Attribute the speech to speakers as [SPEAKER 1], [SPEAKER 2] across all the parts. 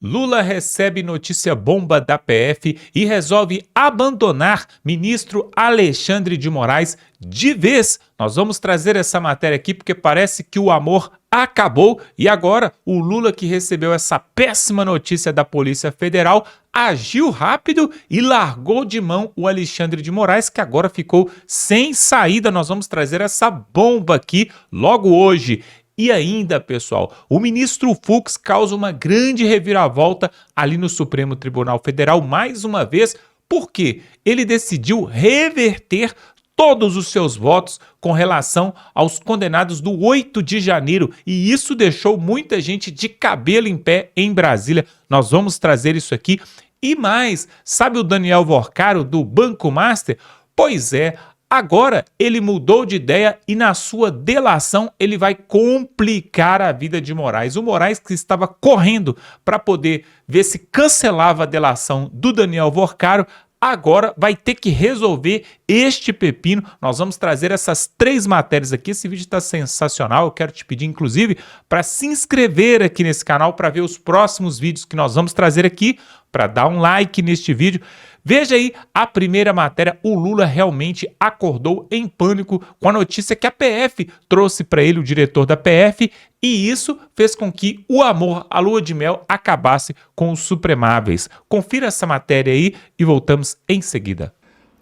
[SPEAKER 1] Lula recebe notícia bomba da PF e resolve abandonar ministro Alexandre de Moraes de vez. Nós vamos trazer essa matéria aqui porque parece que o amor acabou e agora o Lula, que recebeu essa péssima notícia da Polícia Federal, agiu rápido e largou de mão o Alexandre de Moraes, que agora ficou sem saída. Nós vamos trazer essa bomba aqui logo hoje. E ainda, pessoal, o ministro Fux causa uma grande reviravolta ali no Supremo Tribunal Federal, mais uma vez, porque ele decidiu reverter todos os seus votos com relação aos condenados do 8 de janeiro, e isso deixou muita gente de cabelo em pé em Brasília. Nós vamos trazer isso aqui. E mais, sabe o Daniel Vorcaro do Banco Master? Pois é, agora ele mudou de ideia e na sua delação ele vai complicar a vida de Moraes. O Moraes, que estava correndo para poder ver se cancelava a delação do Daniel Vorcaro, agora vai ter que resolver este pepino. Nós vamos trazer essas 3 matérias aqui. Esse vídeo está sensacional. Eu quero te pedir, inclusive, para se inscrever aqui nesse canal para ver os próximos vídeos que nós vamos trazer aqui, para dar um like neste vídeo. Veja aí a primeira matéria. O Lula realmente acordou em pânico com a notícia que a PF trouxe para ele, o diretor da PF, e isso fez com que o amor, a lua de mel, acabasse com os Supremáveis. Confira essa matéria aí e voltamos em seguida.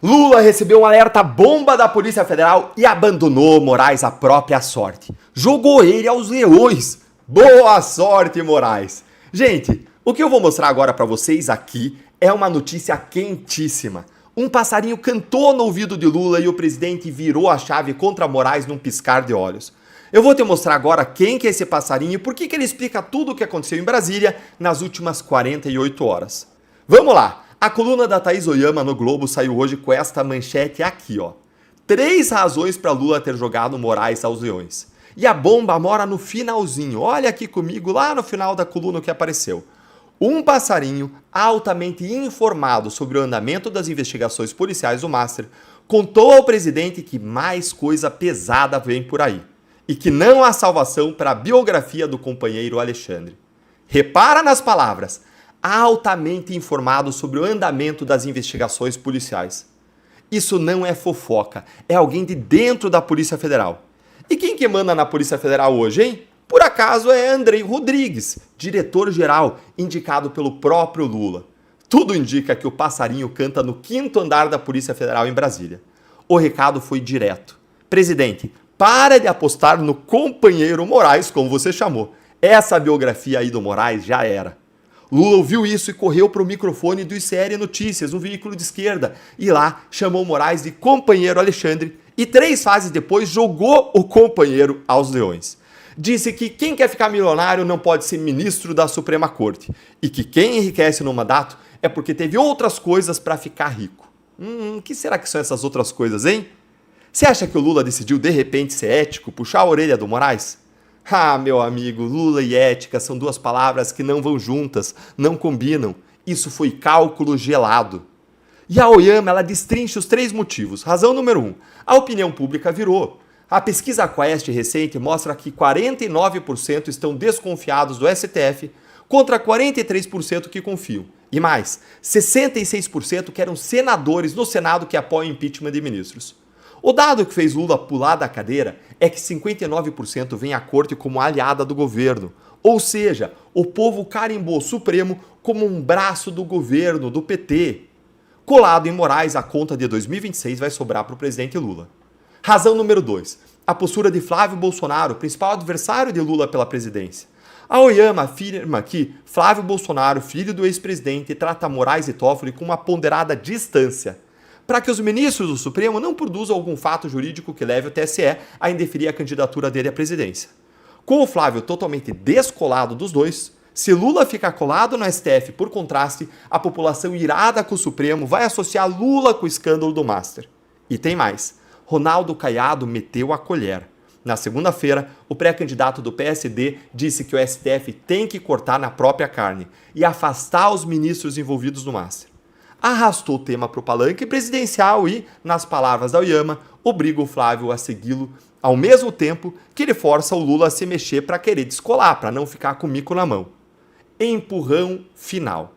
[SPEAKER 2] Lula recebeu um alerta bomba da Polícia Federal e abandonou Moraes à própria sorte. Jogou ele aos leões. Boa sorte, Moraes! Gente, o que eu vou mostrar agora para vocês aqui é uma notícia quentíssima. Um passarinho cantou no ouvido de Lula e o presidente virou a chave contra Moraes num piscar de olhos. Eu vou te mostrar agora quem que é esse passarinho e por que ele explica tudo o que aconteceu em Brasília nas últimas 48 horas. Vamos lá! A coluna da Thaís Oyama no Globo saiu hoje com esta manchete aqui, ó. 3 razões para Lula ter jogado Moraes aos leões. E a bomba mora no finalzinho. Olha aqui comigo, lá no final da coluna que apareceu. Um passarinho altamente informado sobre o andamento das investigações policiais do Master contou ao presidente que mais coisa pesada vem por aí e que não há salvação para a biografia do companheiro Alexandre. Repara nas palavras, altamente informado sobre o andamento das investigações policiais. Isso não é fofoca, é alguém de dentro da Polícia Federal. E quem que manda na Polícia Federal hoje, hein? Por acaso é Andrei Rodrigues, diretor-geral, indicado pelo próprio Lula. Tudo indica que o passarinho canta no 5º andar da Polícia Federal em Brasília. O recado foi direto. Presidente, para de apostar no companheiro Moraes, como você chamou. Essa biografia aí do Moraes já era. Lula ouviu isso e correu para o microfone do ICR Notícias, um veículo de esquerda, e lá chamou Moraes de companheiro Alexandre e 3 fases depois jogou o companheiro aos leões. Disse que quem quer ficar milionário não pode ser ministro da Suprema Corte e que quem enriquece no mandato é porque teve outras coisas para ficar rico. O que será que são essas outras coisas, hein? Você acha que o Lula decidiu de repente ser ético, puxar a orelha do Moraes? Ah, meu amigo, Lula e ética são 2 palavras que não vão juntas, não combinam. Isso foi cálculo gelado. E a Oyama, ela destrincha os 3 motivos. Razão número 1, a opinião pública virou. A pesquisa Quest recente mostra que 49% estão desconfiados do STF contra 43% que confiam. E mais, 66% que eram senadores no Senado que apoiam impeachment de ministros. O dado que fez Lula pular da cadeira é que 59% vem à corte como aliada do governo. Ou seja, o povo carimbou o Supremo como um braço do governo, do PT. Colado em Moraes, a conta de 2026 vai sobrar para o presidente Lula. Razão número 2, a postura de Flávio Bolsonaro, principal adversário de Lula pela presidência. A Oyama afirma que Flávio Bolsonaro, filho do ex-presidente, trata Moraes e Toffoli com uma ponderada distância, para que os ministros do Supremo não produzam algum fato jurídico que leve o TSE a indeferir a candidatura dele à presidência. Com o Flávio totalmente descolado dos dois, se Lula ficar colado no STF por contraste, a população irada com o Supremo vai associar Lula com o escândalo do Master. E tem mais. Ronaldo Caiado meteu a colher. Na segunda-feira, o pré-candidato do PSD disse que o STF tem que cortar na própria carne e afastar os ministros envolvidos no Master. Arrastou o tema para o palanque presidencial e, nas palavras da Oyama, obriga o Flávio a segui-lo, ao mesmo tempo que ele força o Lula a se mexer para querer descolar, para não ficar com o mico na mão. empurrão final.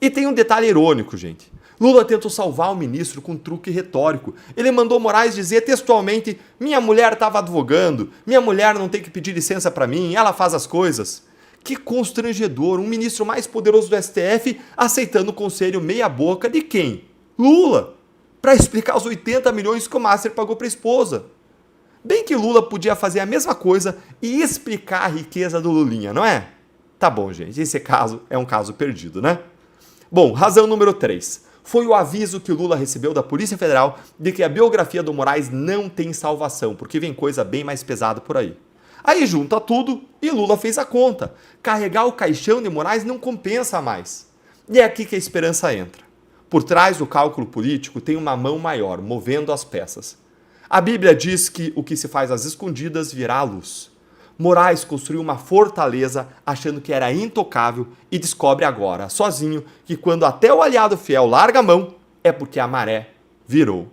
[SPEAKER 2] E tem um detalhe irônico, gente. Lula tentou salvar o ministro com um truque retórico. Ele mandou Moraes dizer textualmente: minha mulher estava advogando, minha mulher não tem que pedir licença para mim, ela faz as coisas. Que constrangedor, um ministro mais poderoso do STF aceitando o conselho meia boca de quem? Lula, para explicar os 80 milhões que o Master pagou para a esposa. Bem que Lula podia fazer a mesma coisa e explicar a riqueza do Lulinha, não é? Tá bom, gente, esse caso é um caso perdido, né? Bom, razão número 3. Foi o aviso que Lula recebeu da Polícia Federal de que a biografia do Moraes não tem salvação, porque vem coisa bem mais pesada por aí. Aí junta tudo e Lula fez a conta. Carregar o caixão de Moraes não compensa mais. E é aqui que a esperança entra. Por trás do cálculo político tem uma mão maior, movendo as peças. A Bíblia diz que o que se faz às escondidas virá à luz. Moraes construiu uma fortaleza achando que era intocável e descobre agora, sozinho, que quando até o aliado fiel larga a mão, é porque a maré virou.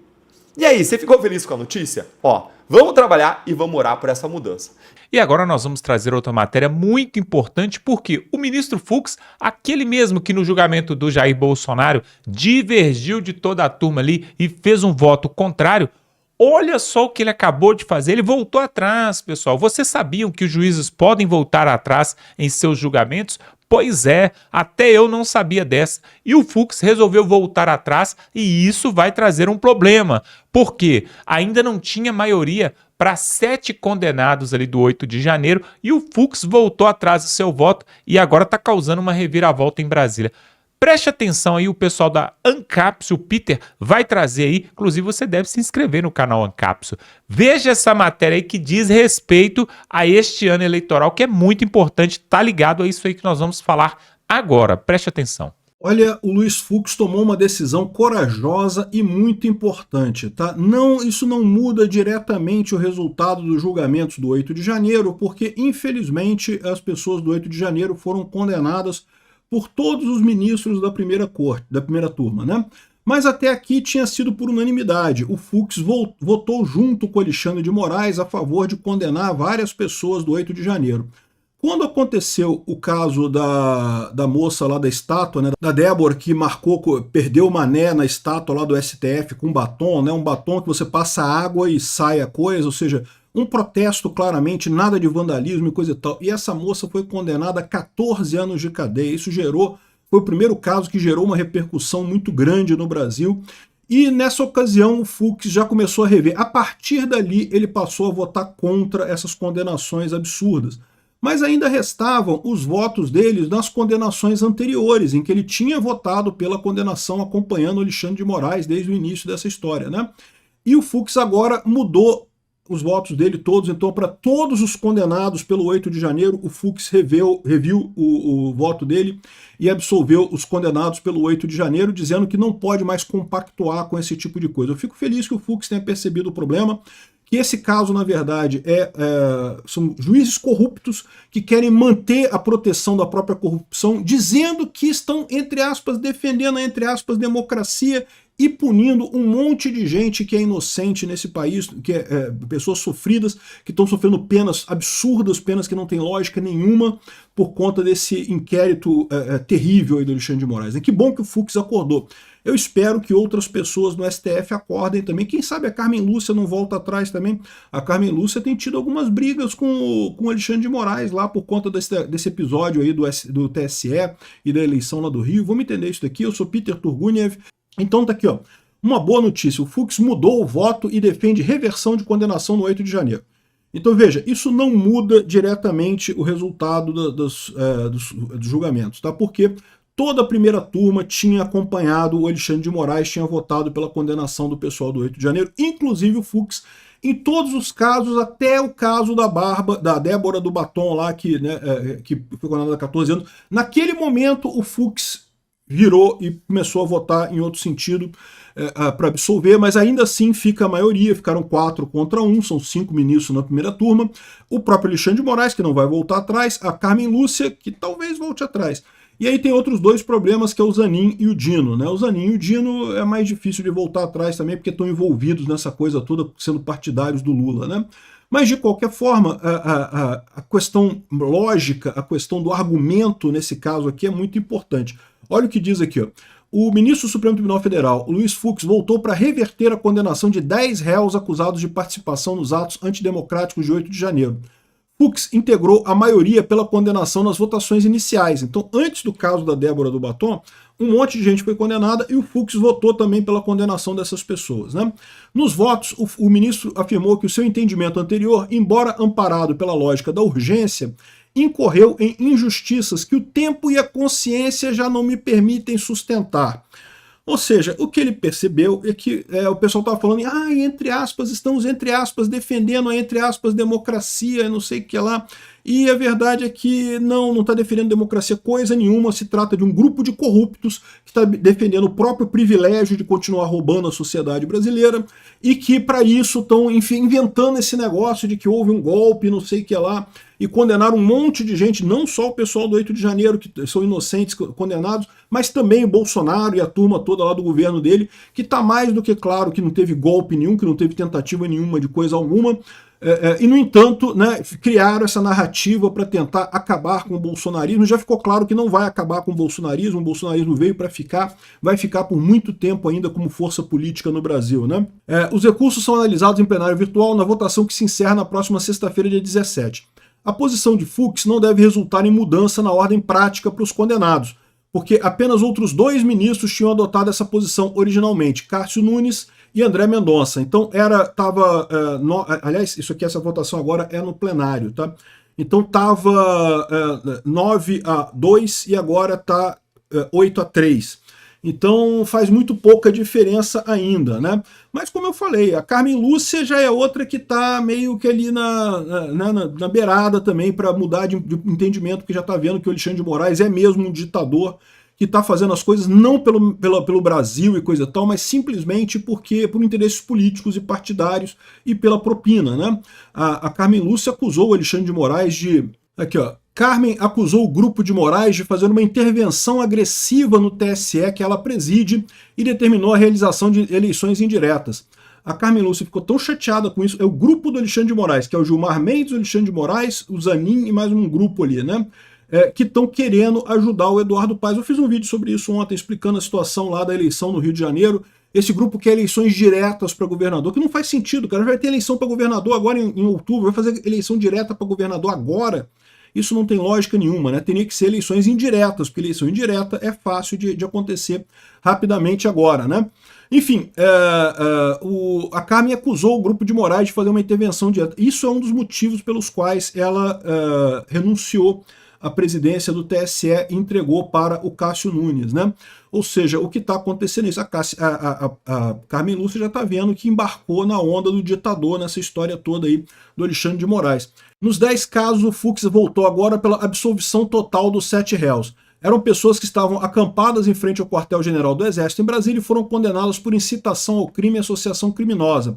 [SPEAKER 2] E aí, você ficou feliz com a notícia? Ó, vamos trabalhar e vamos orar por essa mudança.
[SPEAKER 1] E agora nós vamos trazer outra matéria muito importante, porque o ministro Fux, aquele mesmo que no julgamento do Jair Bolsonaro divergiu de toda a turma ali e fez um voto contrário, olha só o que ele acabou de fazer, ele voltou atrás, pessoal. Vocês sabiam que os juízes podem voltar atrás em seus julgamentos? Pois é, até eu não sabia dessa. E o Fux resolveu voltar atrás e isso vai trazer um problema. Porque ainda não tinha maioria para 7 condenados ali do 8 de janeiro e o Fux voltou atrás do seu voto e agora está causando uma reviravolta em Brasília. Preste atenção aí, o pessoal da Ancapsu, o Peter, vai trazer aí, inclusive você deve se inscrever no canal Ancapsu. Veja essa matéria aí que diz respeito a este ano eleitoral, que é muito importante, tá ligado a isso aí que nós vamos falar agora. Preste atenção.
[SPEAKER 3] Olha, o Luiz Fux tomou uma decisão corajosa e muito importante, tá? Isso não muda diretamente o resultado dos julgamentos do 8 de janeiro, porque infelizmente as pessoas do 8 de janeiro foram condenadas por todos os ministros da primeira corte, da primeira turma, né? Mas até aqui tinha sido por unanimidade. O Fux votou junto com Alexandre de Moraes a favor de condenar várias pessoas do 8 de janeiro. Quando aconteceu o caso da moça lá da estátua, né, da Débora, que perdeu o mané na estátua lá do STF com batom, né, um batom que você passa água e sai a coisa, ou seja, um protesto claramente, nada de vandalismo e coisa e tal. E essa moça foi condenada a 14 anos de cadeia. Isso foi o primeiro caso que gerou uma repercussão muito grande no Brasil. E nessa ocasião o Fux já começou a rever. A partir dali ele passou a votar contra essas condenações absurdas. Mas ainda restavam os votos dele nas condenações anteriores, em que ele tinha votado pela condenação acompanhando Alexandre de Moraes desde o início dessa história, né? E o Fux agora mudou os votos dele todos, então para todos os condenados pelo 8 de janeiro, o Fux reviu o voto dele e absolveu os condenados pelo 8 de janeiro, dizendo que não pode mais compactuar com esse tipo de coisa. Eu fico feliz que o Fux tenha percebido o problema, que esse caso, na verdade, são juízes corruptos que querem manter a proteção da própria corrupção, dizendo que estão, entre aspas, defendendo a, entre aspas, democracia e punindo um monte de gente que é inocente nesse país, que pessoas sofridas, que estão sofrendo penas absurdas, penas que não têm lógica nenhuma, por conta desse inquérito terrível aí do Alexandre de Moraes. Que bom que o Fux acordou. Eu espero que outras pessoas no STF acordem também. Quem sabe a Carmen Lúcia não volta atrás também. A Carmen Lúcia tem tido algumas brigas com o Alexandre de Moraes lá por conta desse episódio aí do TSE e da eleição lá do Rio. Vamos entender isso daqui. Eu sou Peter Turguniev. Então tá aqui, ó. Uma boa notícia. O Fux mudou o voto e defende reversão de condenação no 8 de janeiro. Então veja, isso não muda diretamente o resultado dos julgamentos, tá? Porque toda a primeira turma tinha acompanhado o Alexandre de Moraes, tinha votado pela condenação do pessoal do 8 de janeiro, inclusive o Fux, em todos os casos, até o caso da Débora do Batom lá, que foi condenada a 14 anos. Naquele momento, o Fux virou e começou a votar em outro sentido para absolver, mas ainda assim fica a maioria, ficaram 4 contra 1, são 5 ministros na primeira turma, o próprio Alexandre de Moraes, que não vai voltar atrás, a Carmen Lúcia, que talvez volte atrás. E aí tem outros dois problemas, que é o Zanin e o Dino, né? O Zanin e o Dino é mais difícil de voltar atrás também, porque estão envolvidos nessa coisa toda, sendo partidários do Lula, né? Mas, de qualquer forma, a questão lógica, a questão do argumento nesse caso aqui é muito importante. Olha o que diz aqui, ó. O ministro do Supremo Tribunal Federal, Luiz Fux, voltou para reverter a condenação de 10 réus acusados de participação nos atos antidemocráticos de 8 de janeiro. Fux integrou a maioria pela condenação nas votações iniciais. Então, antes do caso da Débora do Batom, um monte de gente foi condenada e o Fux votou também pela condenação dessas pessoas, né? Nos votos, o ministro afirmou que o seu entendimento anterior, embora amparado pela lógica da urgência, incorreu em injustiças que o tempo e a consciência já não me permitem sustentar. Ou seja, o que ele percebeu é que o pessoal estava falando, entre aspas, estamos, entre aspas, defendendo a, entre aspas, democracia, não sei o que lá. E a verdade é que não está defendendo democracia coisa nenhuma, se trata de um grupo de corruptos que está defendendo o próprio privilégio de continuar roubando a sociedade brasileira e que, para isso, estão, enfim, inventando esse negócio de que houve um golpe, não sei o que lá, e condenaram um monte de gente, não só o pessoal do 8 de janeiro, que são inocentes condenados, mas também o Bolsonaro e a turma toda lá do governo dele, que está mais do que claro que não teve golpe nenhum, que não teve tentativa nenhuma de coisa alguma, e, no entanto, né, criaram essa narrativa para tentar acabar com o bolsonarismo. Já ficou claro que não vai acabar com o bolsonarismo veio para ficar, vai ficar por muito tempo ainda como força política no Brasil, né? Os recursos são analisados em plenário virtual na votação que se encerra na próxima sexta-feira, dia 17. A posição de Fux não deve resultar em mudança na ordem prática para os condenados, porque apenas outros 2 ministros tinham adotado essa posição originalmente, Cássio Nunes e André Mendonça. Então aliás, isso aqui, essa votação agora é no plenário, tá? Então estava 9-2 e agora está 8-3. Então faz muito pouca diferença ainda, né? Mas como eu falei, a Carmen Lúcia já é outra que está meio que ali na beirada também para mudar de entendimento, porque já está vendo que o Alexandre de Moraes é mesmo um ditador que está fazendo as coisas não pelo Brasil e coisa tal, mas simplesmente por interesses políticos e partidários e pela propina, né? A Carmen Lúcia acusou o Alexandre de Moraes de... Aqui, ó. Carmen acusou o grupo de Moraes de fazer uma intervenção agressiva no TSE que ela preside e determinou a realização de eleições indiretas. A Carmen Lúcia ficou tão chateada com isso, é o grupo do Alexandre de Moraes, que é o Gilmar Mendes, o Alexandre de Moraes, o Zanin e mais um grupo ali, né? Que estão querendo ajudar o Eduardo Paes. Eu fiz um vídeo sobre isso ontem, explicando a situação lá da eleição no Rio de Janeiro. Esse grupo quer eleições diretas para governador, que não faz sentido, cara. Vai ter eleição para governador agora em outubro, vai fazer eleição direta para governador agora. Isso não tem lógica nenhuma, né? Teria que ser eleições indiretas, porque eleição indireta é fácil de acontecer rapidamente agora, né? Enfim, a Carmen acusou o grupo de Moraes de fazer uma intervenção direta. Isso é um dos motivos pelos quais ela renunciou à presidência do TSE e entregou para o Cássio Nunes, né? Ou seja, o que está acontecendo é isso. A Carmen Lúcia já está vendo que embarcou na onda do ditador nessa história toda aí do Alexandre de Moraes. Nos 10 casos, o Fux voltou agora pela absolvição total dos 7 réus. Eram pessoas que estavam acampadas em frente ao quartel-general do Exército em Brasília e foram condenadas por incitação ao crime e associação criminosa.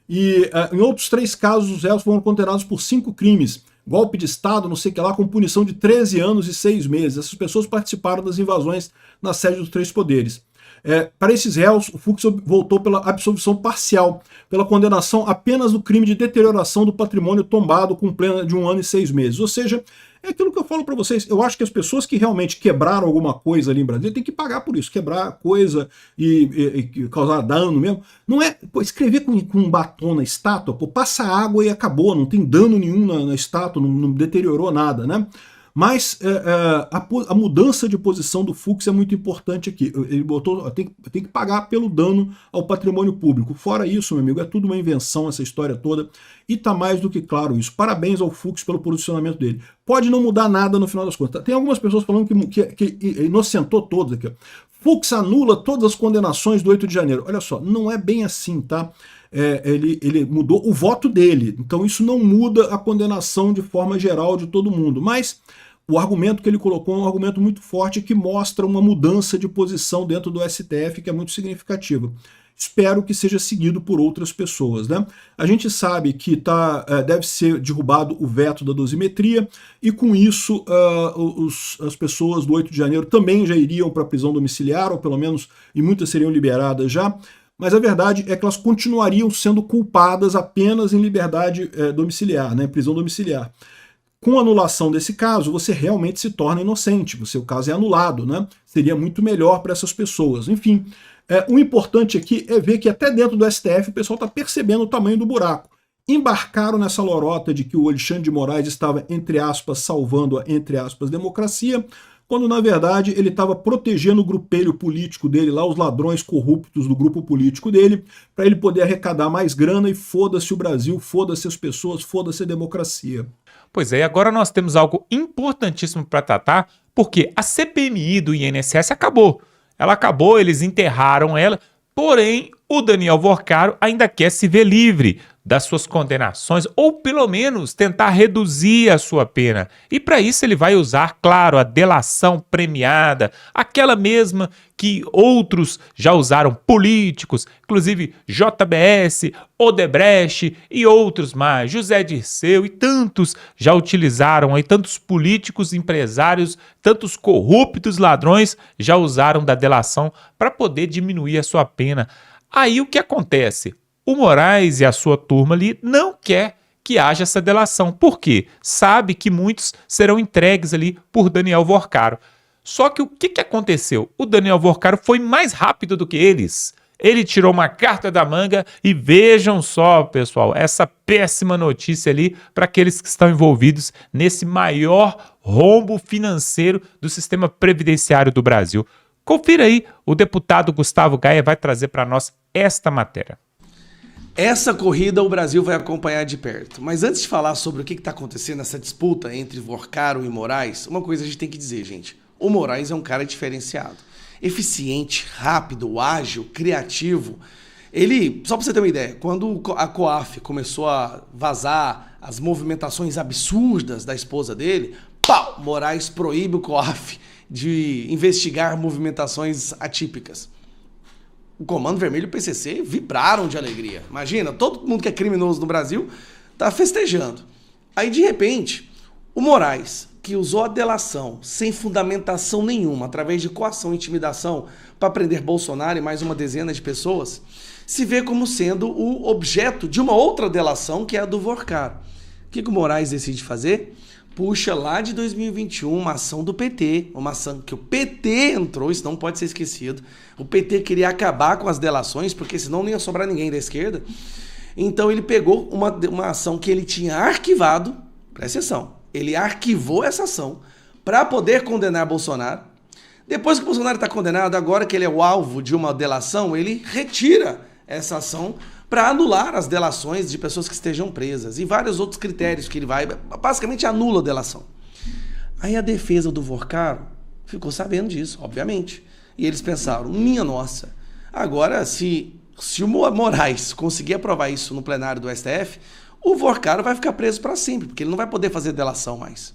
[SPEAKER 3] E em outros 3 casos, os réus foram condenados por 5 crimes. Golpe de Estado, não sei o que lá, com punição de 13 anos e 6 meses. Essas pessoas participaram das invasões na sede dos 3 poderes. Para esses réus, o Fux voltou pela absolvição parcial, pela condenação apenas do crime de deterioração do patrimônio tombado com pena de 1 ano e 6 meses. Ou seja, é aquilo que eu falo para vocês. Eu acho que as pessoas que realmente quebraram alguma coisa ali em Brasília têm que pagar por isso. Quebrar coisa e causar dano mesmo. Não é escrever com um batom na estátua, passa água e acabou. Não tem dano nenhum na estátua, não deteriorou nada, né? Mas a mudança de posição do Fux é muito importante aqui. Ele botou, tem que pagar pelo dano ao patrimônio público. Fora isso, meu amigo, é tudo uma invenção essa história toda. E tá mais do que claro isso. Parabéns ao Fux pelo posicionamento dele. Pode não mudar nada no final das contas. Tem algumas pessoas falando que inocentou todos aqui. Fux anula todas as condenações do 8 de janeiro. Olha só, não é bem assim, tá? Ele mudou o voto dele. Então isso não muda a condenação de forma geral de todo mundo. Mas o argumento que ele colocou é um argumento muito forte que mostra uma mudança de posição dentro do STF que é muito significativa. Espero que seja seguido por outras pessoas, né? A gente sabe que deve ser derrubado o veto da dosimetria e com isso as pessoas do 8 de janeiro também já iriam para a prisão domiciliar, ou pelo menos, e muitas seriam liberadas já. mas a verdade é que elas continuariam sendo culpadas apenas em liberdade domiciliar, né, prisão domiciliar. Com a anulação desse caso, você realmente se torna inocente, o seu caso é anulado, né? Seria muito melhor para essas pessoas. Enfim, o importante aqui é ver que até dentro do STF o pessoal está percebendo o tamanho do buraco. Embarcaram nessa lorota de que o Alexandre de Moraes estava, entre aspas, salvando a, entre aspas, democracia, quando na verdade ele estava protegendo o grupelho político dele, lá os ladrões corruptos do grupo político dele, para ele poder arrecadar mais grana e foda-se o Brasil, foda-se as pessoas, foda-se a democracia.
[SPEAKER 1] Pois é, e agora nós temos algo importantíssimo para tratar, porque a CPMI do INSS acabou. Ela acabou, eles enterraram ela, porém o Daniel Vorcaro ainda quer se ver livre das suas condenações, ou pelo menos tentar reduzir a sua pena. E para isso ele vai usar, claro, a delação premiada, aquela mesma que outros já usaram, políticos, inclusive JBS, Odebrecht e outros mais, José Dirceu e tantos já utilizaram, aí tantos políticos, empresários, tantos corruptos ladrões já usaram da delação para poder diminuir a sua pena. Aí o que acontece? O Moraes e a sua turma ali não quer que haja essa delação. Por quê? Sabe que muitos serão entregues ali por Daniel Vorcaro. Só que o que aconteceu? O Daniel Vorcaro foi mais rápido do que eles. Ele tirou uma carta da manga e vejam só, pessoal, essa péssima notícia ali para aqueles que estão envolvidos nesse maior rombo financeiro do sistema previdenciário do Brasil. Confira aí, o deputado Gustavo Gaia vai trazer para nós esta matéria.
[SPEAKER 4] Essa corrida o Brasil vai acompanhar de perto. Mas antes de falar sobre o que está acontecendo nessa disputa entre Vorcaro e Moraes, uma coisa a gente tem que dizer, gente. O Moraes é um cara diferenciado. Eficiente, rápido, ágil, criativo. Ele, só para você ter uma ideia, quando a COAF começou a vazar as movimentações absurdas da esposa dele, pau! Moraes proíbe o COAF de investigar movimentações atípicas. O Comando Vermelho e o PCC vibraram de alegria. Imagina, todo mundo que é criminoso no Brasil tá festejando. Aí, de repente, o Moraes, que usou a delação sem fundamentação nenhuma, através de coação e intimidação, para prender Bolsonaro e mais uma dezena de pessoas, se vê como sendo o objeto de uma outra delação, que é a do Vorcaro. O que o Moraes decide fazer? Puxa lá de 2021 uma ação do PT, uma ação que o PT entrou, isso não pode ser esquecido. O PT queria acabar com as delações, porque senão não ia sobrar ninguém da esquerda. Então ele pegou uma ação que ele tinha arquivado, presta atenção, ele arquivou essa ação para poder condenar Bolsonaro. Depois que o Bolsonaro está condenado, agora que ele é o alvo de uma delação, ele retira essa ação para anular as delações de pessoas que estejam presas e vários outros critérios que ele vai, basicamente anula a delação. Aí a defesa do Vorcaro ficou sabendo disso, obviamente. E eles pensaram, minha nossa, agora se o Moraes conseguir aprovar isso no plenário do STF, o Vorcaro vai ficar preso para sempre, porque ele não vai poder fazer delação mais.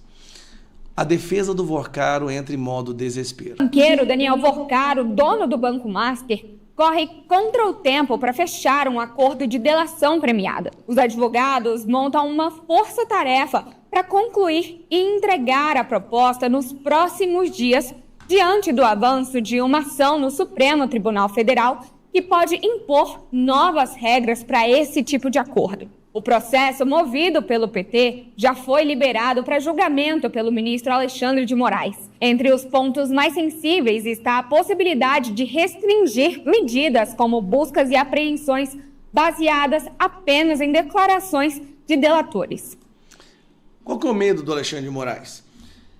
[SPEAKER 4] A defesa do Vorcaro entra em modo desespero.
[SPEAKER 5] O banqueiro Daniel Vorcaro, dono do Banco Master, corre contra o tempo para fechar um acordo de delação premiada. Os advogados montam uma força-tarefa para concluir e entregar a proposta nos próximos dias, diante do avanço de uma ação no Supremo Tribunal Federal que pode impor novas regras para esse tipo de acordo. O processo movido pelo PT já foi liberado para julgamento pelo ministro Alexandre de Moraes. Entre os pontos mais sensíveis está a possibilidade de restringir medidas como buscas e apreensões baseadas apenas em declarações de delatores.
[SPEAKER 4] Qual que é o medo do Alexandre de Moraes?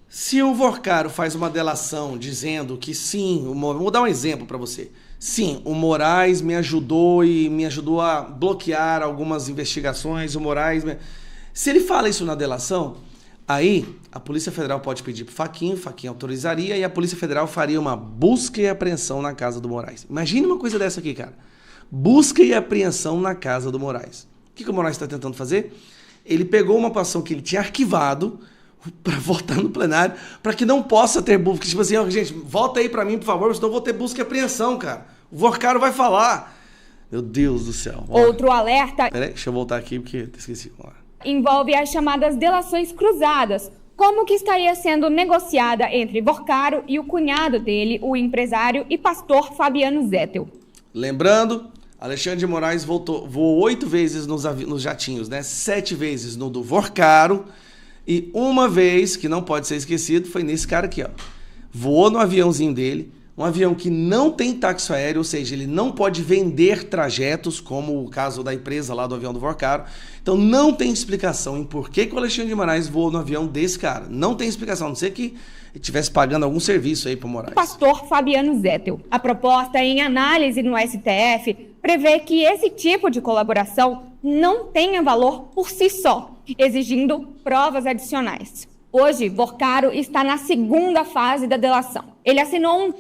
[SPEAKER 4] Se o Vorcaro faz uma delação dizendo que sim, vou dar um exemplo para você. Sim, o Moraes me ajudou a bloquear algumas investigações, Se ele fala isso na delação, aí a Polícia Federal pode pedir pro Fachin autorizaria e a Polícia Federal faria uma busca e apreensão na casa do Moraes. Imagine uma coisa dessa aqui, cara. Busca e apreensão na casa do Moraes. O que o Moraes está tentando fazer? Ele pegou uma ação que ele tinha arquivado para votar no plenário, para que não possa ter busca. Tipo assim, gente, volta aí para mim, por favor, senão eu vou ter busca e apreensão, cara. O Vorcaro vai falar. Meu Deus do céu.
[SPEAKER 5] Outro alerta...
[SPEAKER 4] Peraí, deixa eu voltar aqui, porque eu esqueci.
[SPEAKER 5] Envolve as chamadas delações cruzadas, como que estaria sendo negociada entre Vorcaro e o cunhado dele, o empresário e pastor Fabiano Zettel.
[SPEAKER 4] Lembrando, Alexandre de Moraes voou 8 vezes nos jatinhos, né? 7 vezes no do Vorcaro e uma vez, que não pode ser esquecido, foi nesse cara aqui, ó. Voou no aviãozinho dele, um avião que não tem táxi aéreo, ou seja, ele não pode vender trajetos, como o caso da empresa lá do avião do Vorcaro. Então não tem explicação em por que o Alexandre de Moraes voou no avião desse cara. Não tem explicação, a não ser que ele estivesse pagando algum serviço aí pro Moraes.
[SPEAKER 5] Pastor Fabiano Zettel. A proposta em análise no STF prevê que esse tipo de colaboração não tenha valor por si só, exigindo provas adicionais. Hoje, Vorcaro está na segunda fase da delação. Ele assinou um...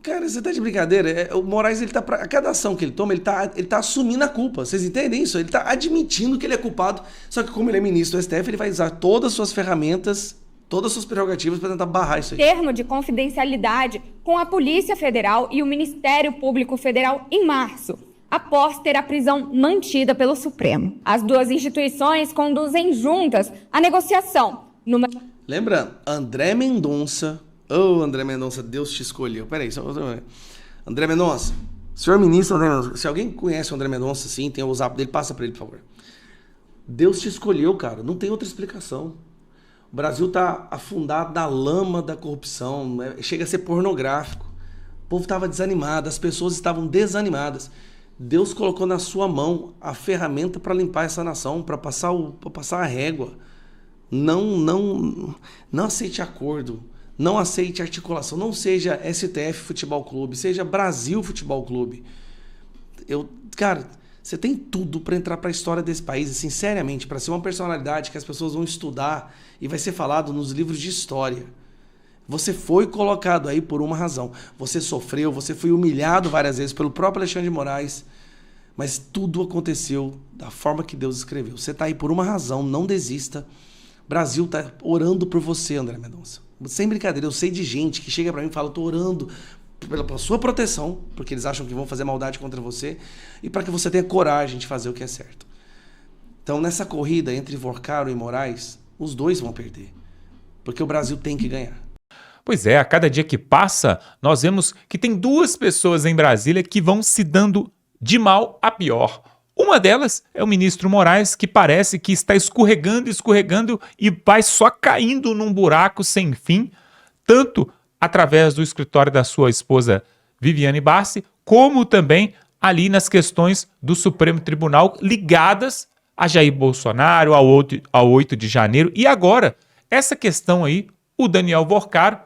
[SPEAKER 4] Cara, você tá de brincadeira? O Moraes, ele tá a cada ação que ele toma, ele tá assumindo a culpa. Vocês entendem isso? Ele tá admitindo que ele é culpado, só que como ele é ministro do STF, ele vai usar todas as suas ferramentas, todas as suas prerrogativas para tentar barrar isso aí.
[SPEAKER 5] Termo de confidencialidade com a Polícia Federal e o Ministério Público Federal em março, após ter a prisão mantida pelo Supremo. As duas instituições conduzem juntas a negociação.
[SPEAKER 4] Lembrando, André Mendonça... André Mendonça, Deus te escolheu. Peraí, André Mendonça, senhor ministro André Mendonça, se alguém conhece o André Mendonça, sim, tem o WhatsApp dele, passa pra ele, por favor. Deus te escolheu, cara, não tem outra explicação. O Brasil tá afundado na lama da corrupção, chega a ser pornográfico. O povo estava desanimado, as pessoas estavam desanimadas. Deus colocou na sua mão a ferramenta para limpar essa nação, para passar a régua. Não aceite acordo. Não aceite articulação, não seja STF Futebol Clube, seja Brasil Futebol Clube. Cara, você tem tudo para entrar para a história desse país, assim, seriamente, para ser uma personalidade que as pessoas vão estudar e vai ser falado nos livros de história. Você foi colocado aí por uma razão. Você sofreu, você foi humilhado várias vezes pelo próprio Alexandre de Moraes, mas tudo aconteceu da forma que Deus escreveu. Você está aí por uma razão, não desista. O Brasil está orando por você, André Mendonça. Sem brincadeira, eu sei de gente que chega pra mim e fala, tô orando pela sua proteção, porque eles acham que vão fazer maldade contra você, e para que você tenha coragem de fazer o que é certo. Então, nessa corrida entre Vorcaro e Moraes, os dois vão perder, porque o Brasil tem que ganhar.
[SPEAKER 1] Pois é, a cada dia que passa, nós vemos que tem duas pessoas em Brasília que vão se dando de mal a pior. Uma delas é o ministro Moraes, que parece que está escorregando e vai só caindo num buraco sem fim, tanto através do escritório da sua esposa Viviane Bassi, como também ali nas questões do Supremo Tribunal ligadas a Jair Bolsonaro, ao 8 de janeiro. E agora, essa questão aí, o Daniel Vorcaro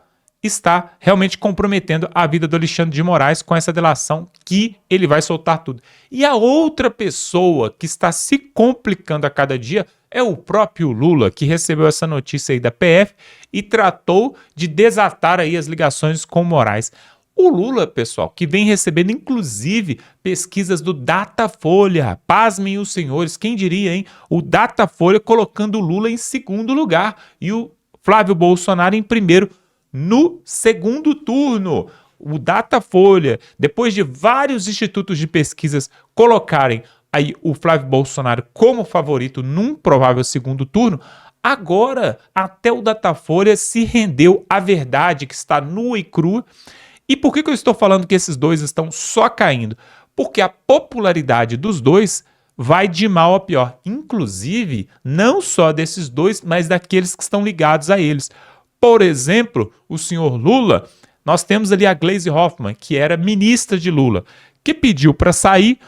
[SPEAKER 1] está realmente comprometendo a vida do Alexandre de Moraes com essa delação que ele vai soltar tudo. E a outra pessoa que está se complicando a cada dia é o próprio Lula, que recebeu essa notícia aí da PF e tratou de desatar aí as ligações com Moraes. O Lula, pessoal, que vem recebendo inclusive pesquisas do Datafolha. Pasmem os senhores, quem diria, hein? O Datafolha colocando o Lula em segundo lugar e o Flávio Bolsonaro em primeiro no segundo turno. O Datafolha, depois de vários institutos de pesquisas colocarem aí o Flávio Bolsonaro como favorito num provável segundo turno, agora até o Datafolha se rendeu à verdade que está nua e crua. E por que eu estou falando que esses dois estão só caindo? Porque a popularidade dos dois vai de mal a pior. Inclusive, não só desses dois, mas daqueles que estão ligados a eles. Por exemplo, o senhor Lula, nós temos ali a Gleisi Hoffmann, que era ministra de Lula, que pediu para sair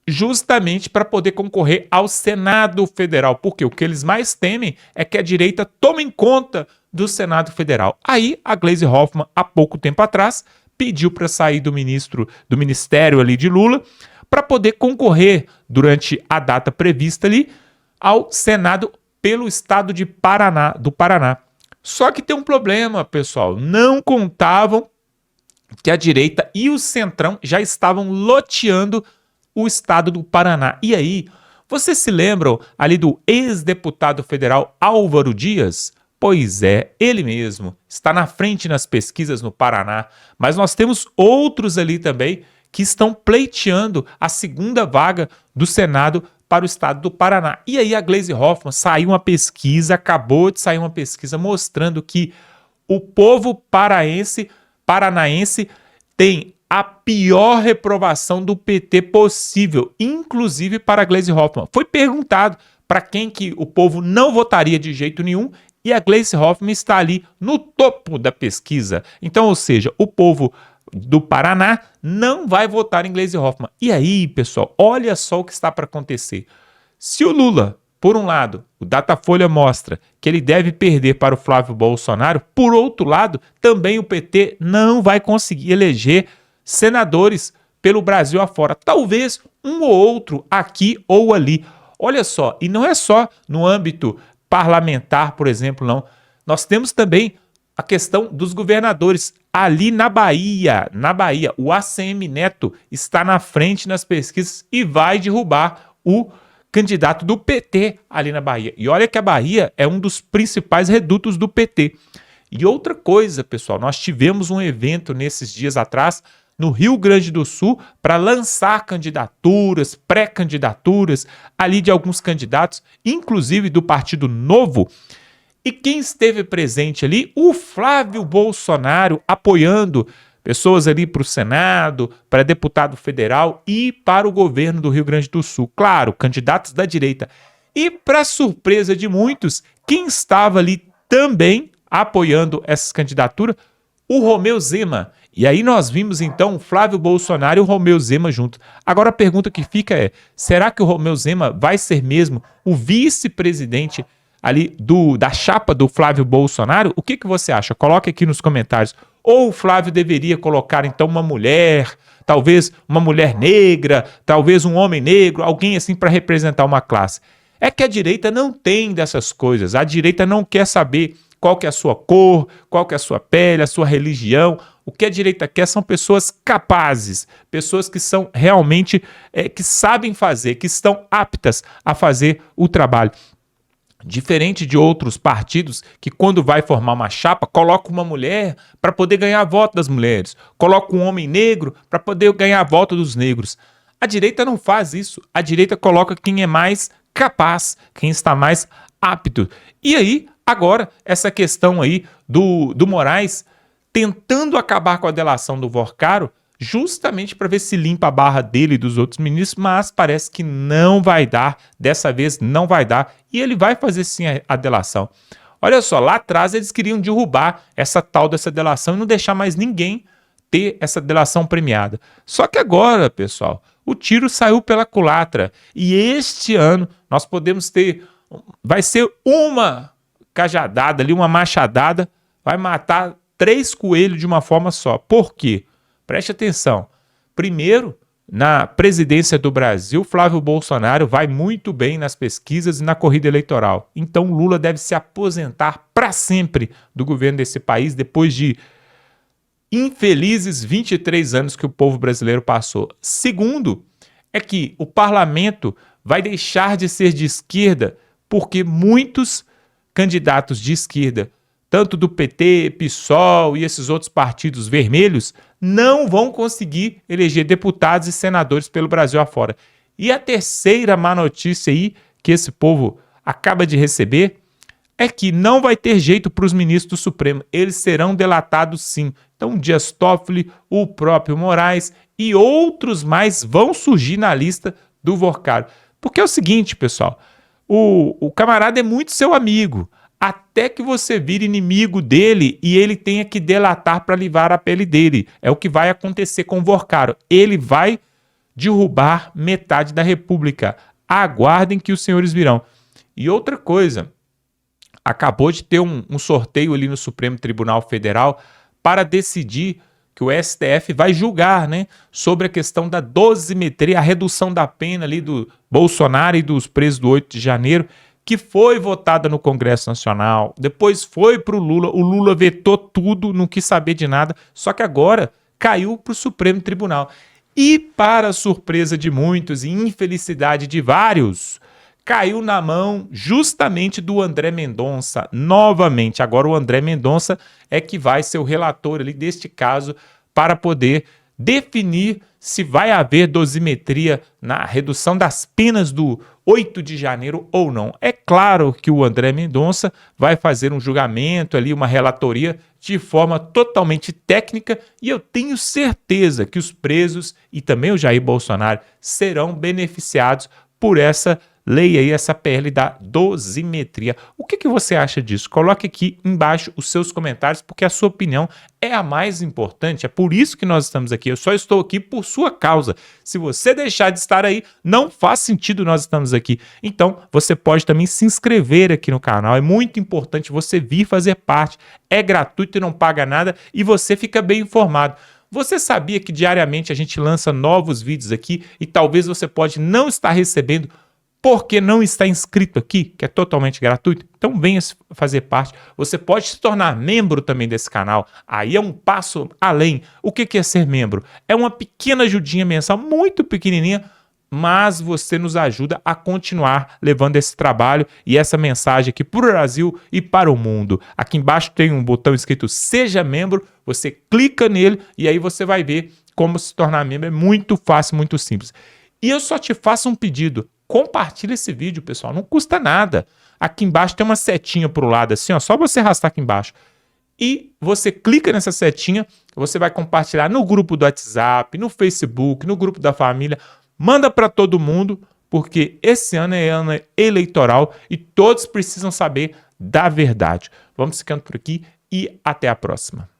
[SPEAKER 1] justamente para poder concorrer ao Senado Federal, porque o que eles mais temem é que a direita tome conta do Senado Federal. Aí a Gleisi Hoffmann, há pouco tempo atrás, pediu para sair do ministério ali de Lula, para poder concorrer durante a data prevista ali ao Senado pelo estado do Paraná. Só que tem um problema, pessoal. Não contavam que a direita e o Centrão já estavam loteando o estado do Paraná. E aí, vocês se lembram ali do ex-deputado federal Álvaro Dias? Pois é, ele mesmo está na frente nas pesquisas no Paraná. Mas nós temos outros ali também que estão pleiteando a segunda vaga do Senado para o estado do Paraná. E aí a Gleisi Hoffmann acabou de sair uma pesquisa mostrando que o povo paranaense tem a pior reprovação do PT possível, inclusive para a Gleisi Hoffmann. Foi perguntado para quem que o povo não votaria de jeito nenhum e a Gleisi Hoffmann está ali no topo da pesquisa. Então, ou seja, o povo do Paraná não vai votar em Gleisi Hoffmann. E aí, pessoal, olha só o que está para acontecer. Se o Lula, por um lado, o Datafolha mostra que ele deve perder para o Flávio Bolsonaro, por outro lado, também o PT não vai conseguir eleger senadores pelo Brasil afora. Talvez um ou outro aqui ou ali. Olha só, e não é só no âmbito parlamentar, por exemplo, não. Nós temos também a questão dos governadores. Ali na Bahia, o ACM Neto está na frente nas pesquisas e vai derrubar o candidato do PT ali na Bahia. E olha que a Bahia é um dos principais redutos do PT. E outra coisa, pessoal, nós tivemos um evento nesses dias atrás no Rio Grande do Sul para lançar candidaturas, pré-candidaturas ali de alguns candidatos, inclusive do Partido Novo. E quem esteve presente ali? O Flávio Bolsonaro apoiando pessoas ali para o Senado, para deputado federal e para o governo do Rio Grande do Sul. Claro, candidatos da direita. E para surpresa de muitos, quem estava ali também apoiando essas candidaturas? O Romeu Zema. E aí nós vimos então o Flávio Bolsonaro e o Romeu Zema juntos. Agora a pergunta que fica é, será que o Romeu Zema vai ser mesmo o vice-presidente ali da chapa do Flávio Bolsonaro? O que você acha? Coloque aqui nos comentários. Ou o Flávio deveria colocar então uma mulher, talvez uma mulher negra, talvez um homem negro, alguém assim para representar uma classe. É que a direita não tem dessas coisas. A direita não quer saber qual que é a sua cor, qual que é a sua pele, a sua religião. O que a direita quer são pessoas capazes, pessoas que são realmente, que sabem fazer, que estão aptas a fazer o trabalho. Diferente de outros partidos que quando vai formar uma chapa, coloca uma mulher para poder ganhar voto das mulheres, coloca um homem negro para poder ganhar voto dos negros. A direita não faz isso, a direita coloca quem é mais capaz, quem está mais apto. E aí, agora, essa questão aí do Moraes tentando acabar com a delação do Vorcaro, justamente para ver se limpa a barra dele e dos outros ministros, mas parece que não vai dar, dessa vez não vai dar, e ele vai fazer sim a delação. Olha só, lá atrás eles queriam derrubar essa tal dessa delação e não deixar mais ninguém ter essa delação premiada. Só que agora, pessoal, o tiro saiu pela culatra, e este ano nós podemos ter, vai ser uma cajadada ali, uma machadada, vai matar 3 coelhos de uma forma só. Por quê? Preste atenção. Primeiro, na presidência do Brasil, Flávio Bolsonaro vai muito bem nas pesquisas e na corrida eleitoral. Então, Lula deve se aposentar para sempre do governo desse país depois de infelizes 23 anos que o povo brasileiro passou. Segundo, é que o parlamento vai deixar de ser de esquerda porque muitos candidatos de esquerda, tanto do PT, PSOL e esses outros partidos vermelhos, não vão conseguir eleger deputados e senadores pelo Brasil afora. E a terceira má notícia aí que esse povo acaba de receber é que não vai ter jeito para os ministros do Supremo. Eles serão delatados sim. Então Dias Toffoli, o próprio Moraes e outros mais vão surgir na lista do Vorcaro. Porque é o seguinte, pessoal, o camarada é muito seu amigo, até que você vire inimigo dele e ele tenha que delatar para livrar a pele dele. É o que vai acontecer com o Vorcaro. Ele vai derrubar metade da República. Aguardem que os senhores virão. E outra coisa, acabou de ter um sorteio ali no Supremo Tribunal Federal para decidir que o STF vai julgar, né, sobre a questão da dosimetria, a redução da pena ali do Bolsonaro e dos presos do 8 de janeiro, que foi votada no Congresso Nacional, depois foi para o Lula vetou tudo, não quis saber de nada, só que agora caiu para o Supremo Tribunal. E para surpresa de muitos e infelicidade de vários, caiu na mão justamente do André Mendonça, novamente. Agora o André Mendonça é que vai ser o relator ali deste caso para poder definir se vai haver dosimetria na redução das penas do 8 de janeiro ou não. É claro que o André Mendonça vai fazer um julgamento ali, uma relatoria de forma totalmente técnica, e eu tenho certeza que os presos e também o Jair Bolsonaro serão beneficiados por essa lei aí, essa PL da dosimetria. O que você acha disso? Coloque aqui embaixo os seus comentários, porque a sua opinião é a mais importante. É por isso que nós estamos aqui. Eu só estou aqui por sua causa. Se você deixar de estar aí, não faz sentido nós estamos aqui. Então, você pode também se inscrever aqui no canal. É muito importante você vir fazer parte. É gratuito e não paga nada, e você fica bem informado. Você sabia que diariamente a gente lança novos vídeos aqui e talvez você pode não estar recebendo porque não está inscrito aqui, que é totalmente gratuito? Então venha fazer parte. Você pode se tornar membro também desse canal. Aí é um passo além. O que é ser membro? É uma pequena ajudinha mensal, muito pequenininha, mas você nos ajuda a continuar levando esse trabalho e essa mensagem aqui para o Brasil e para o mundo. Aqui embaixo tem um botão escrito Seja Membro, você clica nele e aí você vai ver como se tornar membro. É muito fácil, muito simples. E eu só te faço um pedido. Compartilha esse vídeo, pessoal, não custa nada. Aqui embaixo tem uma setinha pro lado assim, ó, só você arrastar aqui embaixo. E você clica nessa setinha, você vai compartilhar no grupo do WhatsApp, no Facebook, no grupo da família. Manda para todo mundo, porque esse ano é ano eleitoral e todos precisam saber da verdade. Vamos ficando por aqui e até a próxima.